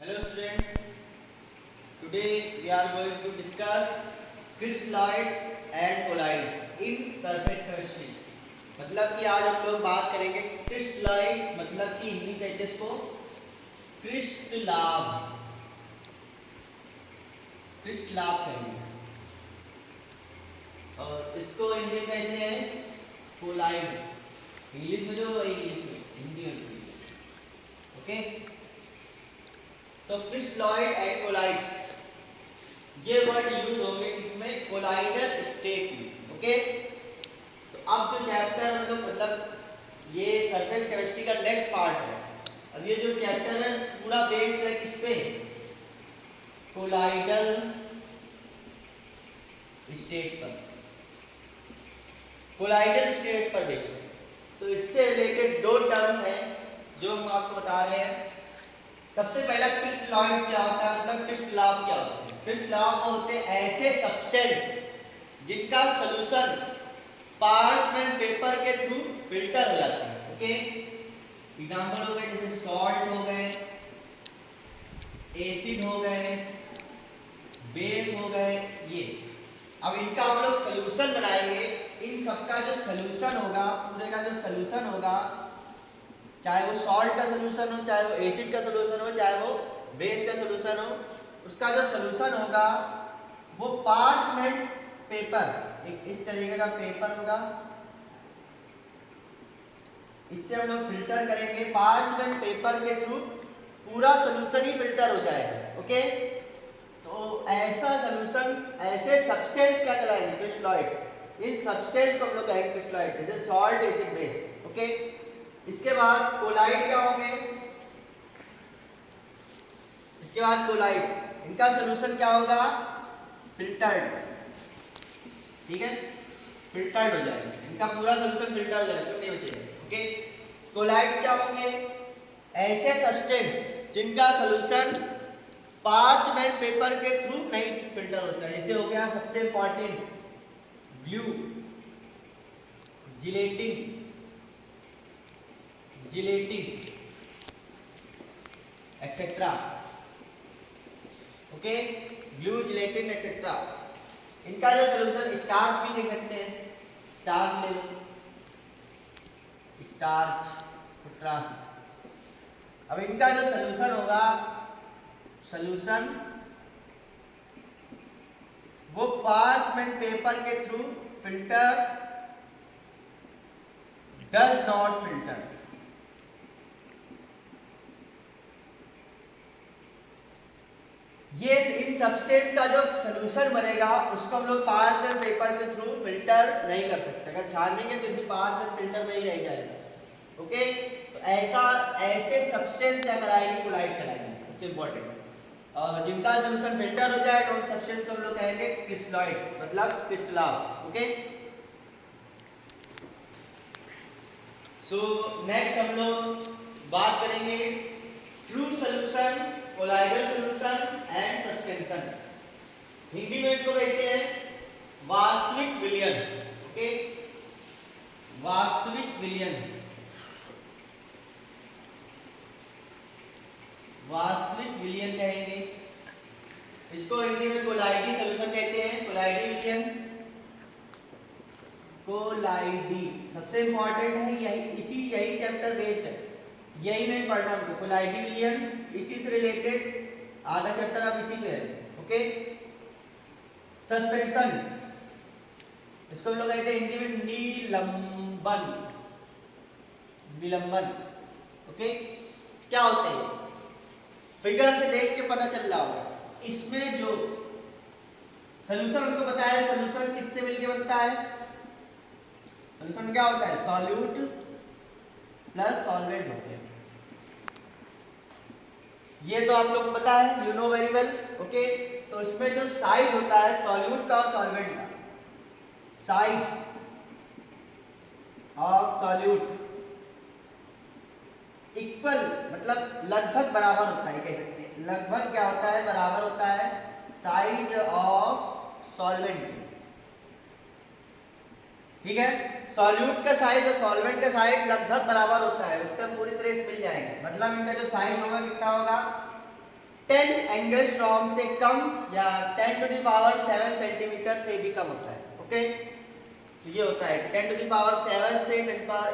Hello students, today we are going to discuss crystalloids and colloids in surface chemistry। मतलब कि आज हम लोग बात करेंगे क्रिस्टलॉइड्स, मतलब कि हिंदी कहते हैं इसको क्रिस्टलाभ, क्रिस्टलाभ कहेंगे और इसको हिंदी में कहते हैं कोलाइड। इंग्लिश में जो इंग्लिश में हिंदी में ओके। तो क्रिस्टलॉइड एंड कोलाइड्स ये वर्ड यूज होंगे इसमें कोलाइडल स्टेट में। ओके, तो अब जो चैप्टर हम लोग मतलब ये सरफेस केमिस्ट्री का नेक्स्ट पार्ट है। अब ये जो चैप्टर है पूरा बेस है किस पे? कोलाइडल स्टेट पर, कोलाइडल स्टेट पर बेस है। तो इससे रिलेटेड दो टर्म्स हैं जो हम आपको बता रहे हैं। सबसे पहला क्रिस्टलॉइड क्या होता है, मतलब क्रिस्टलाभ क्या होता है? क्रिस्टलाभ होते हैं ऐसे सब्सटेंस जिनका सॉल्यूशन पार्चमेंट पेपर के थ्रू फिल्टर हो जाता है। ओके, एग्जांपल हो गए जैसे सॉल्ट हो गए, एसिड हो गए, बेस हो गए। ये अब इनका हम लोग सॉल्यूशन बनाएंगे। इन सबका जो सॉल्यूशन होगा, पूरे का जो सॉल्यूशन होगा, चाहे वो सॉल्ट का सॉल्यूशन हो, चाहे वो एसिड का सॉल्यूशन हो, चाहे वो बेस का सॉल्यूशन हो, उसका जो सॉल्यूशन होगा वो पार्चमेंट पेपर, एक इस तरीके का पेपर होगा, इससे हम लोग फिल्टर करेंगे। पार्चमेंट पेपर के थ्रू पूरा सॉल्यूशन ही फिल्टर हो जाएगा। ओके, तो ऐसा सॉल्यूशन, ऐसे सब्सटेंस क्या कहलाएंगे? क्रिस्टलॉइड्स। इन सब्सटेंस को हम लोग कहेंगे क्रिस्टलॉइड, जैसे सॉल्ट, एसिड, बेस। ओके, इसके बाद कोलाइड क्या होंगे? इसके बाद कोलाइड, इनका सॉल्यूशन क्या होगा? फिल्टर्ड। ठीक है, फिल्टर्ड हो जाएगा, इनका पूरा सॉल्यूशन फिल्टर हो जाएगा, नहीं बचेगा। ओके, कोलाइड्स क्या होंगे? ऐसे सब्सटेंस जिनका सॉल्यूशन पार्चमेंट पेपर के थ्रू नहीं फिल्टर होता है। जैसे हो गया सबसे important glue, gelatin, gelatin etcetera. Okay, glue, gelatin etcetera. इनका जो सॉल्यूशन, स्टार्च भी ले सकते हैं, स्टार्च ले लो, स्टार्च एक्सेट्रा। अब इनका जो सॉल्यूशन होगा, सॉल्यूशन वो पार्चमेंट पेपर के through filter does not filter. ये इन सब्सटेंस का जो सॉल्यूशन बनेगा उसको हम लोग पार्चमेंट पेपर के थ्रू फिल्टर नहीं कर सकते। अगर छानेंगे तो इसी पार्चमेंट फिल्टर में ही रह जाएगा। ओके, तो ऐसे सब्सटेंस क्या कराएंगे? कोलाइड कराएंगे, सबसे इंपॉर्टेंट। और जिनका सॉल्यूशन फिल्टर हो जाएगा उन सब्सटेंस को हम लोग कहेंगे क्रिस्टलॉइड्स, मतलब क्रिस्टलाभ। ओके, सो नेक्स्ट हम लोग बात करेंगे true solution, colloidal solution and suspension. Hindi में इनको कहते हैं वास्तविक विलयन। ओके, वास्तविक विलयन, वास्तविक विलयन कहेंगे इसको। हिंदी में कोलाइडी सॉल्यूशन कहते हैं, कोलाइडी विलयन, कोलाइडी सबसे इंपॉर्टेंट है। यही चैप्टर बेस्ड है, यही में पढ़ना हमको, कोलाइडी विलयन। इसी से रिलेटेड आधा चैप्टर अब इसी में है। ओके, सस्पेंशन, इसको हम लोग कहते हैं हिंदी में निलंबन, निलंबन। ओके, क्या होते हैं? फिगर से देख के पता चल रहा होगा। इसमें जो सॉल्यूशन हमको बताया, सॉल्यूशन किससे मिलके बनता है? सॉल्यूशन क्या होता है? सॉल्यूट प्लस सॉल्वेंट होते हैं। ये तो आप लोग को पता है, you know very well. Okay, तो इसमें जो साइज होता है सॉल्यूट का और सॉल्वेंट का, साइज ऑफ सॉल्यूट इक्वल, मतलब लगभग बराबर होता है, कह सकते हैं। लगभग क्या होता है? बराबर होता है साइज ऑफ सॉल्वेंट। ठीक है, सॉल्यूट का साइज और सॉल्वेंट का साइज लगभग बराबर होता है, उत्तर पूरी तरह से मिल जाएंगे। मतलब इनका जो साइज होगा कितना होगा? 10 एंगस्ट्रॉम से कम या 10 टू द पावर 7 सेंटीमीटर से भी कम होता है। ओके, तो ये होता है 10 टू द पावर 7 से 10 पावर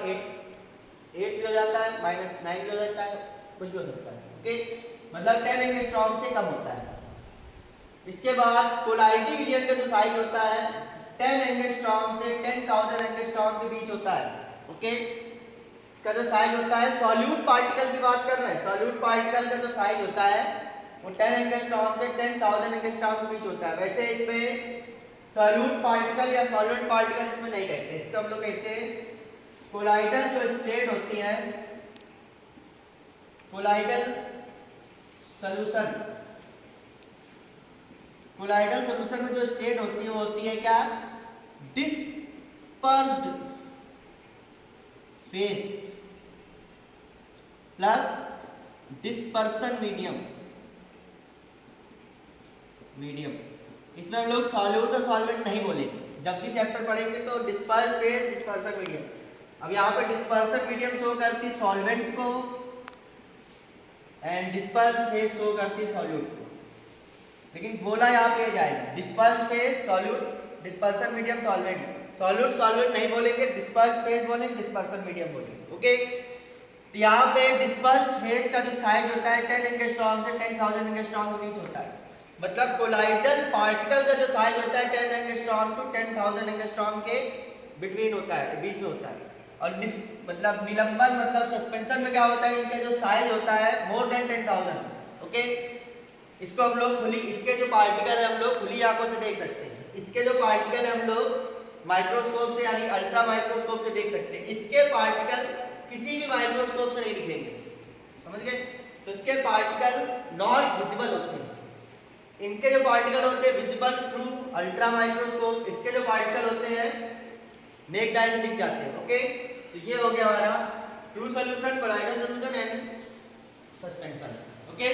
8 भी हो जाता है, -9 भी हो जाता है, कुछ भी हो सकता है। ओके, मतलब 10 एंगस्ट्रॉम से कम होता है। इसके बाद पोलैरिटी मीडियम का जो साइज होता है 10 एंगस्ट्रॉम से 10,000 एंगस्ट्रॉम के बीच होता है। ओके, इसका जो साइज होता है, सॉल्यूट पार्टिकल की बात कर रहे हैं, सॉल्यूट पार्टिकल का जो साइज होता है वो 10 एंगस्ट्रॉम से 10,000 एंगस्ट्रॉम के बीच होता है। वैसे इसमें सॉल्यूट पार्टिकल या सॉलिड पार्टिकल इसमें नहीं कहते, इसको हम लोग कहते हैं कोलाइडल जो स्टेट होती है, कोलाइडल सॉल्यूशन। कोलाइडल सॉल्यूशन में जो स्टेट होती है वो होती है क्या, dispersed phase plus dispersion medium. इसमें हम लोग सॉल्यूट और सॉल्वेंट नहीं बोलेंगे, जब भी चैप्टर पढ़ेंगे तो डिस्पर्स फेस, डिस्पर्सन मीडियम। अब यहाँ पे डिस्पर्सन मीडियम शो करती सॉल्वेंट को एंड डिस्पर्स फेस शो करती सॉल्यूट को, लेकिन बोला यहाँ पे जाएगा disperse phase solute, dispersion medium solvent. Solute solvent नहीं बोलेंगे, डिस्पर्स फेस बोलेंगे, डिस्पर्सन मीडियम बोलेंगे। ओके, तो यहाँ पे डिस्पर्स फेस का जो साइज होता है 10 एंगस्ट्रॉम से 10,000 एंगस्ट्रॉम के बीच होता है। मतलब कोलाइडल पार्टिकल का जो साइज होता है 10 एंगस्ट्रॉम टू 10,000 एंगस्ट्रॉम के बिटवीन होता है, बीच में होता है। और मतलब निलंबन मतलब सस्पेंशन में क्या होता है, इनका जो साइज होता है मोर देन 10,000। ओके, इसको हम लोग खुली, इसके जो पार्टिकल है हम लोग खुली आंखों से देख सकते हैं। इसके जो पार्टिकल है हम लोग माइक्रोस्कोप से यानी अल्ट्रा माइक्रोस्कोप से देख सकते हैं। इसके पार्टिकल किसी भी माइक्रोस्कोप से नहीं दिखेंगे, समझ गए? तो इसके पार्टिकल नॉट विजिबल होते हैं। इनके जो पार्टिकल होते हैं विजिबल थ्रू अल्ट्रा माइक्रोस्कोप, इसके जो पार्टिकल होते हैं नेक्ड आई से दिख जाते हैं। ओके, तो ये हो गया हमारा true solution, colloidal solution and suspension. Okay.